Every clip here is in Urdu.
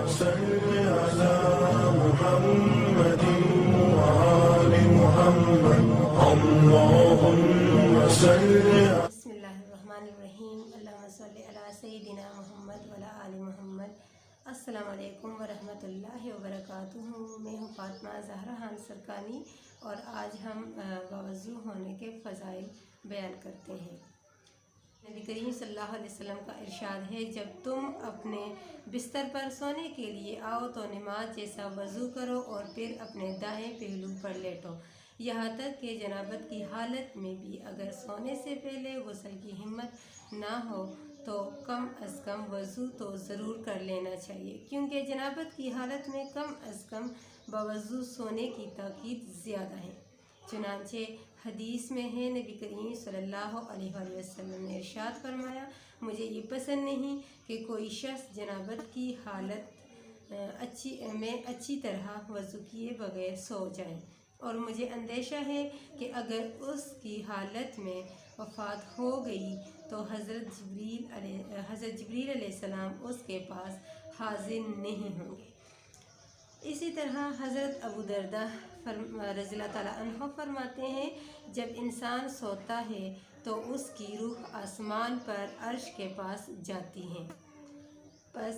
صل على محمد وآل محمد اللهم صل بسم اللہ الرحمن الرحیم اللہم صلی علی سیدنا محمد وعلی آل محمد۔ السلام علیکم ورحمۃ اللہ وبرکاتہ۔ میں ہوں فاطمہ زہرا خان سرکانی اور آج ہم باوضو ہونے کے فضائل بیان کرتے ہیں۔ نبی کریم صلی اللہ علیہ وسلم کا ارشاد ہے، جب تم اپنے بستر پر سونے کے لیے آؤ تو نماز جیسا وضو کرو اور پھر اپنے دائیں پہلو پر لیٹو، یہاں تک کہ جنابت کی حالت میں بھی اگر سونے سے پہلے غسل کی ہمت نہ ہو تو کم از کم وضو تو ضرور کر لینا چاہیے، کیونکہ جنابت کی حالت میں کم از کم باوضو سونے کی تاکید زیادہ ہے۔ چنانچہ حدیث میں ہے، نبی کریم صلی اللہ علیہ وسلم نے ارشاد فرمایا، مجھے یہ پسند نہیں کہ کوئی شخص جنابت کی حالت میں اچھی طرح وضو کیے بغیر سو جائے، اور مجھے اندیشہ ہے کہ اگر اس کی حالت میں وفات ہو گئی تو حضرت جبریل علیہ السلام اس کے پاس حاضر نہیں ہوں گے۔ اسی طرح حضرت ابو درداء رضی اللہ تعالیٰ عنہ فرماتے ہیں، جب انسان سوتا ہے تو اس کی روح آسمان پر عرش کے پاس جاتی ہے، پس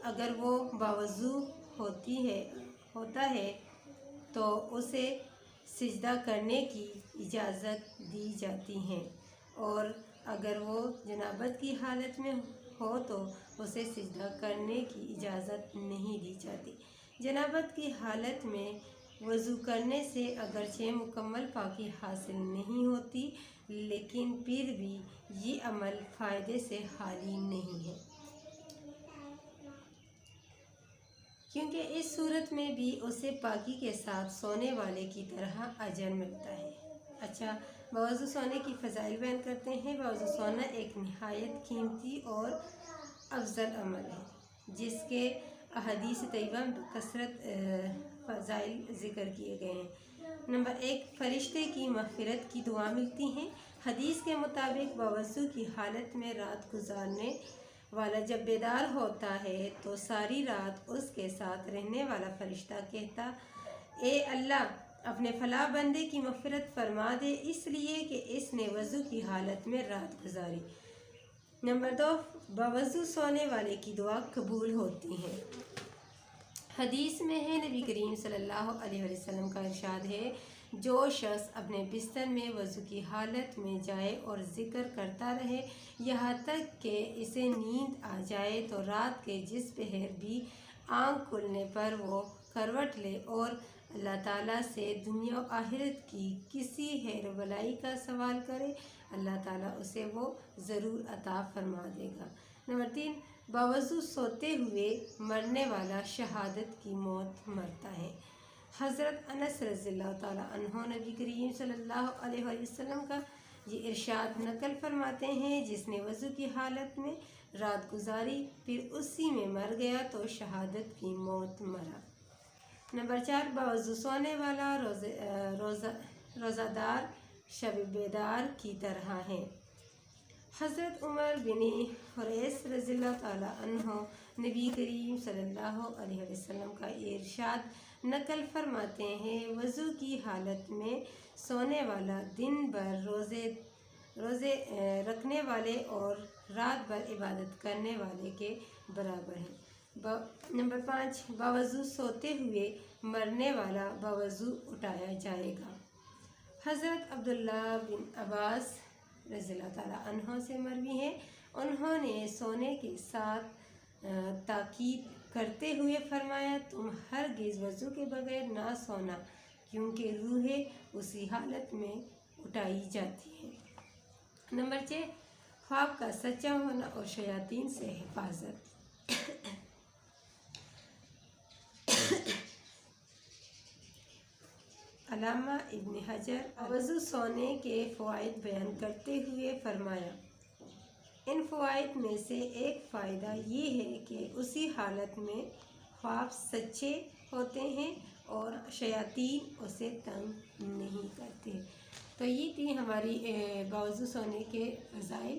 اگر وہ باوضو ہوتا ہے تو اسے سجدہ کرنے کی اجازت دی جاتی ہے، اور اگر وہ جنابت کی حالت میں ہو تو اسے سجدہ کرنے کی اجازت نہیں دی جاتی۔ جنابت کی حالت میں وضو کرنے سے اگرچہ مکمل پاکی حاصل نہیں ہوتی، لیکن پھر بھی یہ عمل فائدے سے خالی نہیں ہے، کیونکہ اس صورت میں بھی اسے پاکی کے ساتھ سونے والے کی طرح اجر ملتا ہے۔ اچھا، باوضو سونے کی فضائل بیان کرتے ہیں۔ باوضو سونا ایک نہایت قیمتی اور افضل عمل ہے، جس کے احادیث طیبہ کثرت فضائل ذکر کیے گئے ہیں۔ نمبر 1، فرشتے کی مغفرت کی دعا ملتی ہیں۔ حدیث کے مطابق باوضو کی حالت میں رات گزارنے والا جب بیدار ہوتا ہے تو ساری رات اس کے ساتھ رہنے والا فرشتہ کہتا، اے اللہ، اپنے فلاں بندے کی مغفرت فرما دے، اس لیے کہ اس نے وضو کی حالت میں رات گزاری۔ نمبر 2، باوضو سونے والے کی دعا قبول ہوتی ہے۔ حدیث میں ہے، نبی کریم صلی اللہ علیہ وسلم کا ارشاد ہے، جو شخص اپنے بستر میں وضو کی حالت میں جائے اور ذکر کرتا رہے یہاں تک کہ اسے نیند آ جائے تو رات کے جس پہر بھی آنکھ کھلنے پر وہ کروٹ لے اور اللہ تعالیٰ سے دنیا و آخرت کی کسی خیر و بلائی کا سوال کرے، اللہ تعالیٰ اسے وہ ضرور عطا فرما دے گا۔ نمبر 3، باوضو سوتے ہوئے مرنے والا شہادت کی موت مرتا ہے۔ حضرت انس رضی اللہ تعالیٰ عنہ نبی کریم صلی اللہ علیہ وسلم کا یہ ارشاد نقل فرماتے ہیں، جس نے وضو کی حالت میں رات گزاری پھر اسی میں مر گیا تو شہادت کی موت مرا۔ نمبر 4، باوضو سونے والا روزہ دار شب بیدار کی طرح ہے۔ حضرت عمر بن حریث رضی اللہ تعالیٰ عنہ نبی کریم صلی اللہ علیہ وسلم کا ارشاد نقل فرماتے ہیں، وضو کی حالت میں سونے والا دن بھر روزے رکھنے والے اور رات بھر عبادت کرنے والے کے برابر ہے۔ نمبر 5، باوضو سوتے ہوئے مرنے والا باوضو اٹھایا جائے گا۔ حضرت عبداللہ بن عباس رضی اللہ تعالیٰ عنہ سے مروی ہے، انہوں نے سونے کے ساتھ تاکید کرتے ہوئے فرمایا، تم ہرگز وضو کے بغیر نہ سونا، کیونکہ روحیں اسی حالت میں اٹھائی جاتی ہیں۔ نمبر 6، خواب کا سچا ہونا اور شیاطین سے حفاظت۔ علامہ ابن حجر باوضو سونے کے فوائد بیان کرتے ہوئے فرمایا، ان فوائد میں سے ایک فائدہ یہ ہے کہ اسی حالت میں خواب سچے ہوتے ہیں اور شیاطین اسے تنگ نہیں کرتے۔ تو یہ تھی ہماری باوضو سونے کے فضائل۔